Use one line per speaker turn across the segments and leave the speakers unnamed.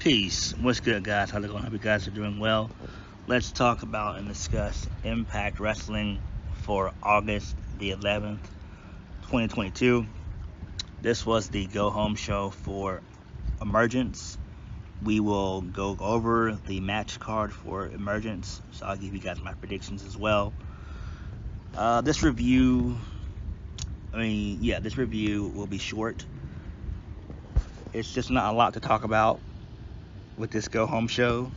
Peace. What's good, guys? How's it going? Hope you guys are doing well. Let's talk about and discuss Impact Wrestling for August the 11th, 2022. This was the go-home show for Emergence. We will go over the match card for Emergence, so I'll give you guys my predictions as well. This review will be short. It's just not a lot to talk about with this go-home show.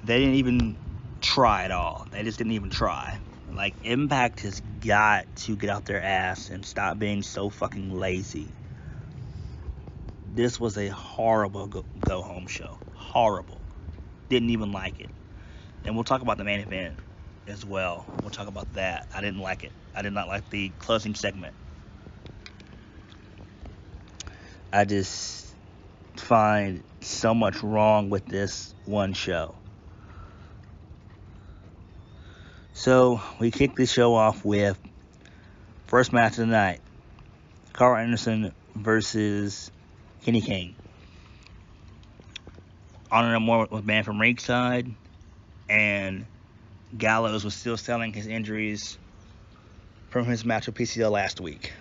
They didn't even try at all. They just didn't even try. Like, Impact has got to get out their ass and stop being so fucking lazy. This was a horrible go-home show. Horrible. Didn't even like it. And we'll talk about the main event as well. We'll talk about that. I didn't like it. I did not like the closing segment. I just find so much wrong with this one show. So we kick the show off with first match of the night, Carl Anderson versus Kenny King. Honor No More was banned from ringside, and Gallows was still selling his injuries from his match with PCO last week.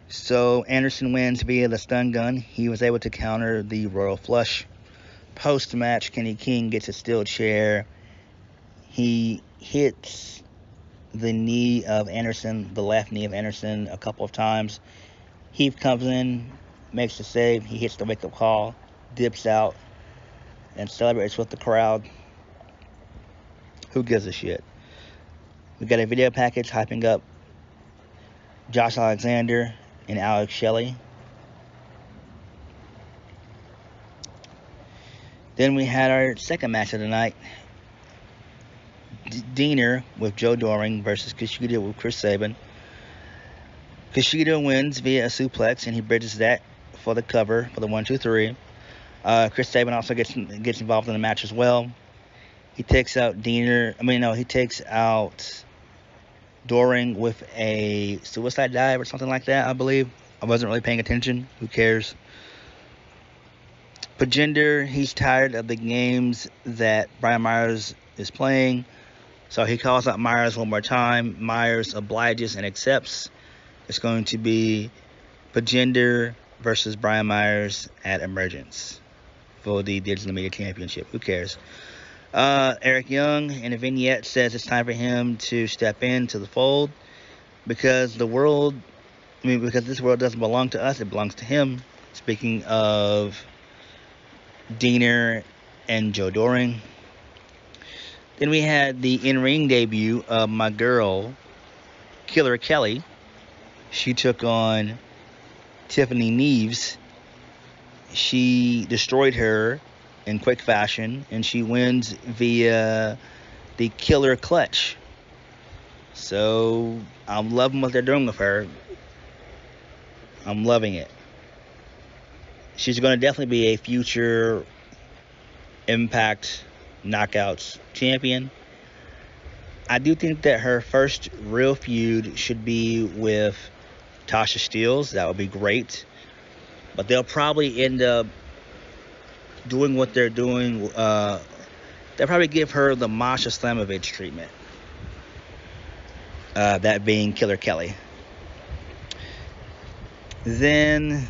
So Anderson wins via the stun gun. He was able to counter the Royal Flush. Post-match, Kenny King gets a steel chair. He hits the knee of Anderson, the left knee of Anderson, a couple of times. Heath comes in, makes the save. He hits the wake-up call, dips out, and celebrates with the crowd. Who gives a shit? We got a video package hyping up Josh Alexander and Alex Shelley. Then we had our second match of the night. Diener with Joe Doring versus Kushida with Chris Sabin. Kushida wins via a suplex, and he bridges that for the cover for the 1-2-3. Chris Sabin also gets involved in the match as well. He takes out he takes out Doring with a suicide dive or something like that, I believe. I wasn't really paying attention. Who cares? Pagender, he's tired of the games that Brian Myers is playing, so he calls out Myers one more time. Myers obliges and accepts. It's going to be Pagender versus Brian Myers at Emergence for the Digital Media Championship. Who cares? Eric Young in a vignette says it's time for him to step into the fold because this world doesn't belong to us, it belongs to him. Speaking of Diener and Joe Doring. Then we had the in-ring debut of my girl, Killer Kelly. She took on Tiffany Neves. She destroyed her in quick fashion, and she wins via the Killer Clutch. So I'm loving what they're doing with her. I'm loving it. She's going to definitely be a future Impact Knockouts champion. I do think that her first real feud should be with Tasha Steelz. That would be great. But they'll probably end up doing what they're doing. They'll probably give her the Masha Slamovich treatment. That being Killer Kelly. Then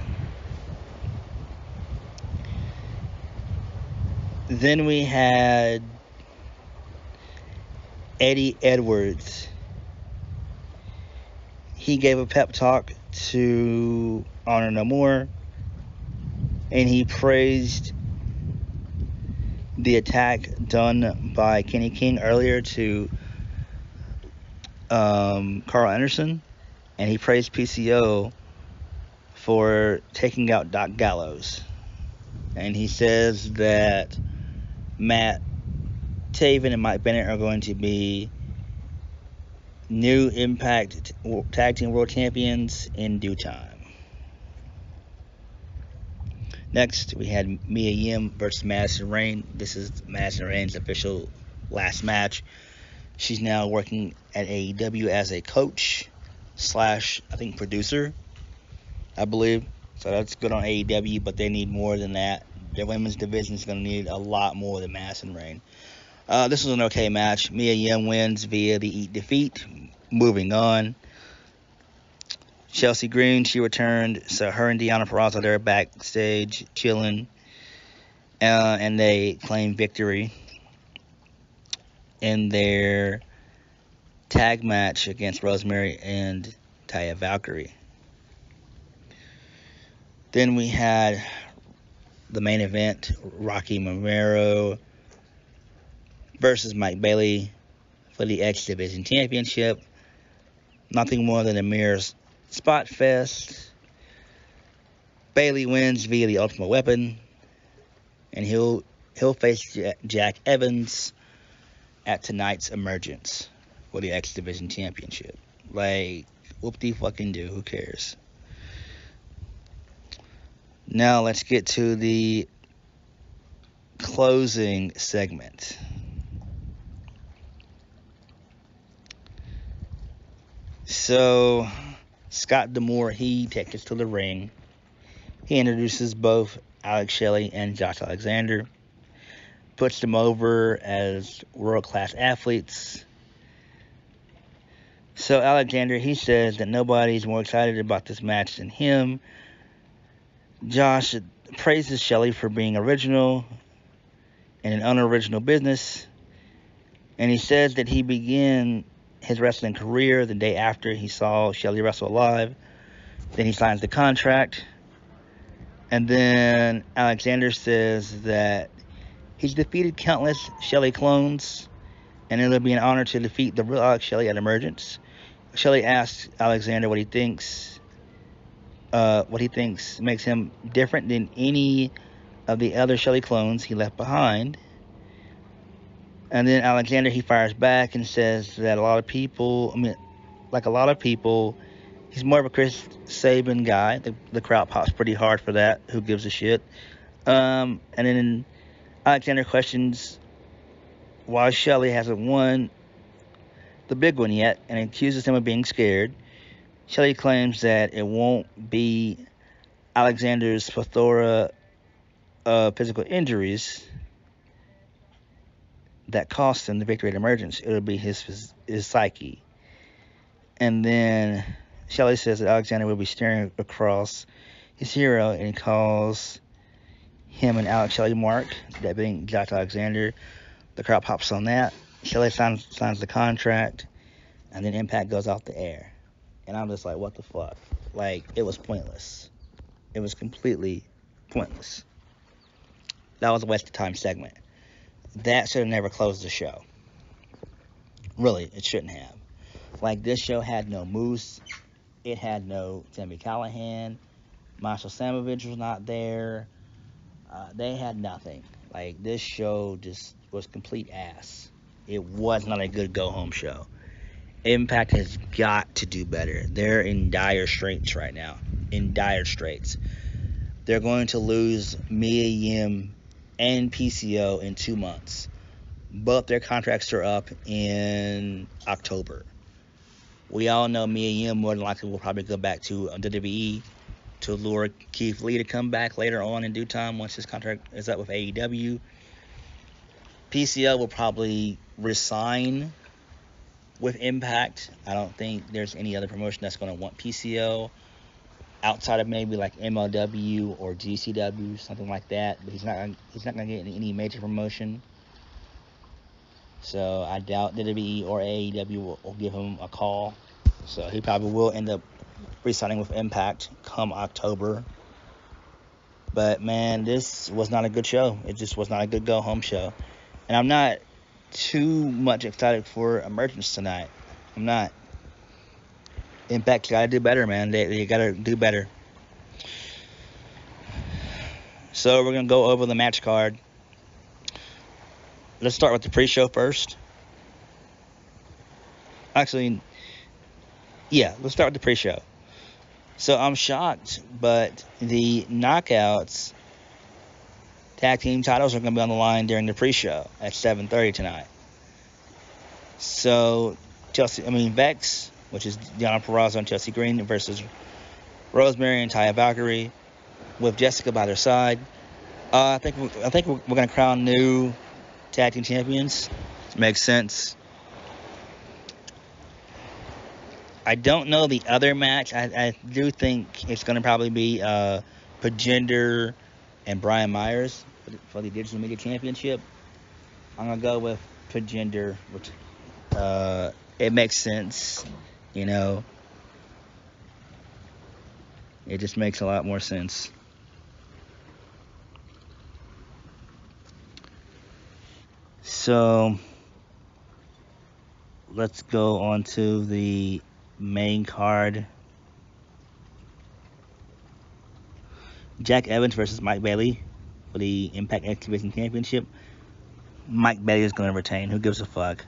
we had Eddie Edwards. He gave a pep talk to Honor No More, and he praised the attack done by Kenny King earlier to Carl Anderson, and he praised PCO for taking out Doc Gallows. And he says that Matt Taven and Mike Bennett are going to be new Impact Tag Team World Champions in due time. Next, we had Miam versus Madison Rain. This is Madison Rain's official last match. She's now working at AEW as a coach / I think producer, I believe. So that's good on AEW, but they need more than that. their women's division is going to need a lot more than Madison reign. This was an okay match. Miam wins via the Eat Defeat. Moving on. Chelsea Green, she returned. So her and Deonna Purrazzo, they're backstage chilling. And they claim victory in their tag match against Rosemary and Taya Valkyrie. Then we had the main event, Rocky Romero versus Mike Bailey for the X Division Championship. Nothing more than a mere spot fest. Bailey wins via the Ultimate Weapon, and he'll face Jack Evans at tonight's Emergence for the X Division Championship. Like, whoop-de-fucking-do, who cares? Now let's get to the closing segment. So, Scott D'Amore, he takes us to the ring. He introduces both Alex Shelley and Josh Alexander. Puts them over as world-class athletes. So Alexander, he says that nobody's more excited about this match than him. Josh praises Shelley for being original in an unoriginal business. And he says that he began his wrestling career the day after he saw Shelley wrestle live. Then he signs the contract. And then Alexander says that he's defeated countless Shelley clones, and it'll be an honor to defeat the real Alex Shelley at Emergence. Shelley asks Alexander what he thinks makes him different than any of the other Shelley clones he left behind. And then Alexander, he fires back and says that a lot of people, he's more of a Chris Sabin guy. The crowd pops pretty hard for that. Who gives a shit? And then Alexander questions why Shelley hasn't won the big one yet and accuses him of being scared. Shelley claims that it won't be Alexander's plethora of physical injuries that cost him the victory at Emergence. It'll be his psyche. And then Shelley says that Alexander will be staring across his hero, and he calls him an Alex Shelley mark, that being Josh Alexander. The crowd pops on that. Shelley signs the contract, and then Impact goes off the air. And I'm just like, what the fuck? Like, it was pointless. It was completely pointless. That was a waste of time segment. That should have never closed the show. Really, it shouldn't have. Like, this show had no Moose. It had no Tammy Callahan. Marshall Samovich was not there. They had nothing. Like, this show just was complete ass. It was not a good go-home show. Impact has got to do better. They're in dire straits right now. In dire straits. They're going to lose Mia Yim and PCO in 2 months. Both their contracts are up in October. We all know Mia Yim more than likely will probably go back to WWE to lure Keith Lee to come back later on in due time once his contract is up with AEW. PCO will probably resign with Impact. I don't think there's any other promotion that's going to want PCO outside of maybe like MLW or GCW, something like that. But he's not going to get any major promotion. So I doubt WWE or AEW will give him a call. So he probably will end up re-signing with Impact come October. But man, this was not a good show. It just was not a good go-home show. And I'm not too much excited for Emergence tonight. I'm not. Impact got to do better, man. They got to do better. So we're going to go over the match card. Let's start with the pre-show first. Actually, yeah, let's start with the pre-show. So I'm shocked, but the Knockouts tag team titles are going to be on the line during the pre-show at 7:30 tonight. So Vex, which is Deonna Purrazzo and Chelsea Green, versus Rosemary and Taya Valkyrie, with Jessica by their side. I think we're gonna crown new tag team champions. Makes sense. I don't know the other match. I do think it's gonna probably be Pagender and Brian Myers for the Digital Media Championship. I'm gonna go with Pagender, which it makes sense. You know, it just makes a lot more sense. So let's go on to the main card. Jack Evans versus Mike Bailey for the Impact X Division Championship. Mike Bailey is going to retain. Who gives a fuck?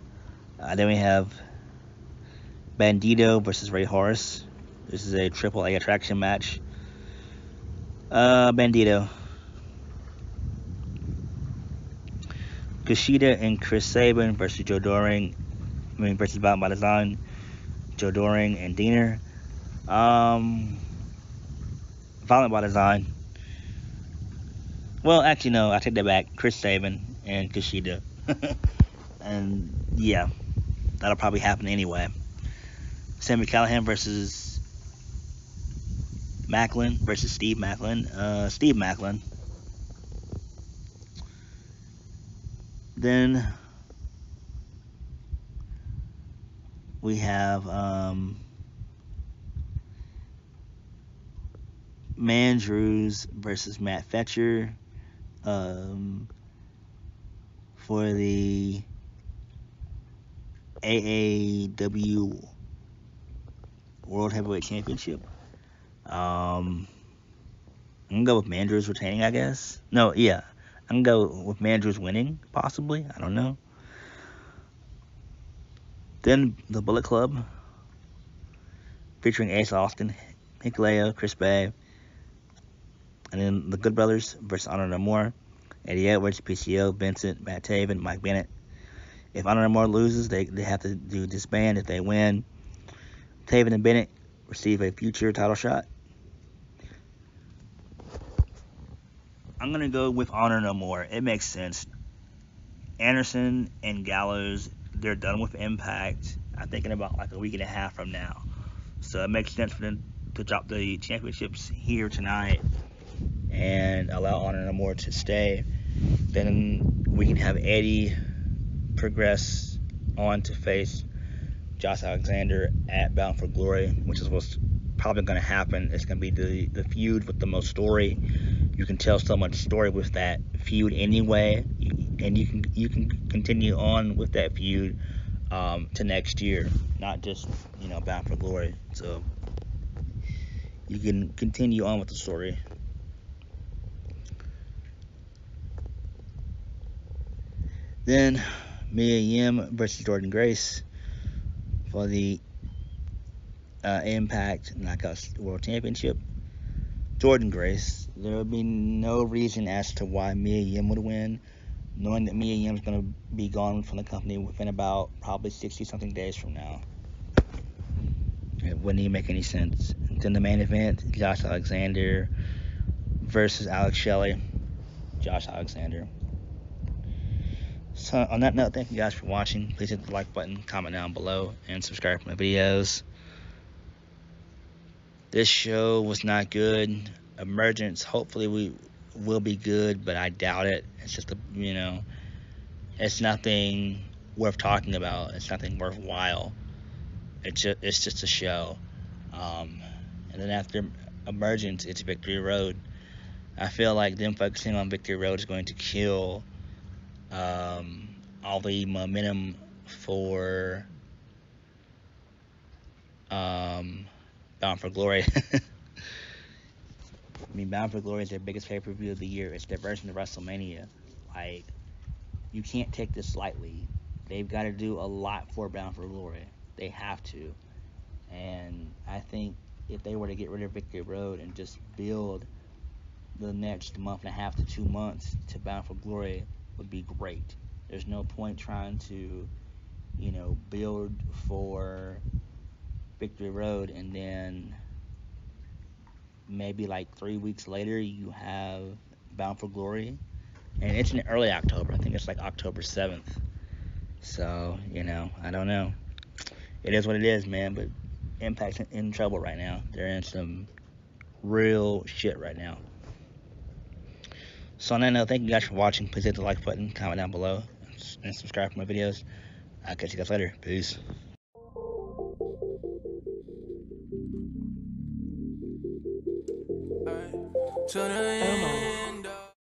Then we have Bandito versus Ray Horace. This is a AAA attraction match. Bandito. Kushida and Chris Sabin versus Joe Doring. Versus Violent by Design. Joe Doring and Diener. Violent by Design. Well, actually, no. I take that back. Chris Sabin and Kushida. And yeah, that'll probably happen anyway. Sammy Callahan versus Macklin versus Steve Macklin. Steve Macklin. Then we have Mandrews versus Matt Fetcher for the AAW World Heavyweight Championship. I'm gonna go with Mandrews retaining, I guess. No, yeah. I'm gonna go with Mandrews winning, possibly. I don't know. Then the Bullet Club, featuring Ace Austin, Hikuleo, Chris Bay, and then the Good Brothers versus Honor No More, Eddie Edwards, PCO, Vincent, Matt Taven, Mike Bennett. If Honor No More loses, they have to do disband. If they win, Taven and Bennett receive a future title shot. I'm gonna go with Honor No More. It makes sense. Anderson and Gallows, they're done with Impact. I'm thinking about like a week and a half from now. So it makes sense for them to drop the championships here tonight and allow Honor No More to stay. Then we can have Eddie progress on to face Josh Alexander at Bound for Glory, which is what's probably going to happen. It's going to be the feud with the most story. You can tell so much story with that feud anyway, and you can continue on with that feud to next year, not just Bound for Glory. So you can continue on with the story. Then Miam versus Jordan Grace for the Impact Knockouts World Championship. Jordan Grace, there would be no reason as to why Mia Yim would win, knowing that Mia Yim is going to be gone from the company within about probably 60-something days from now. It wouldn't even make any sense. Then the main event, Josh Alexander versus Alex Shelley. Josh Alexander. So on that note, thank you guys for watching. Please hit the like button, comment down below, and subscribe to my videos. This show was not good. Emergence, hopefully we will be good, but I doubt it. It's just it's nothing worth talking about. It's nothing worthwhile. It's just a show. And then after Emergence, it's Victory Road. I feel like them focusing on Victory Road is going to kill all the momentum for Bound for Glory. I mean, Bound for Glory is their biggest pay-per-view of the year. It's their version of WrestleMania. Like, you can't take this lightly. They've got to do a lot for Bound for Glory. They have to. And I think if they were to get rid of Victory Road and just build the next month and a half to 2 months to Bound for Glory, would be great. There's no point trying to, build for Victory Road and then maybe like 3 weeks later you have Bound for Glory, and it's in early October. I think it's like October 7th. So, you know, I don't know. It is what it is, man. But Impact's in trouble right now. They're in some real shit right now. So on that note, thank you guys for watching. Please hit the like button, comment down below, and subscribe for my videos. I'll catch you guys later. Peace.
To the end.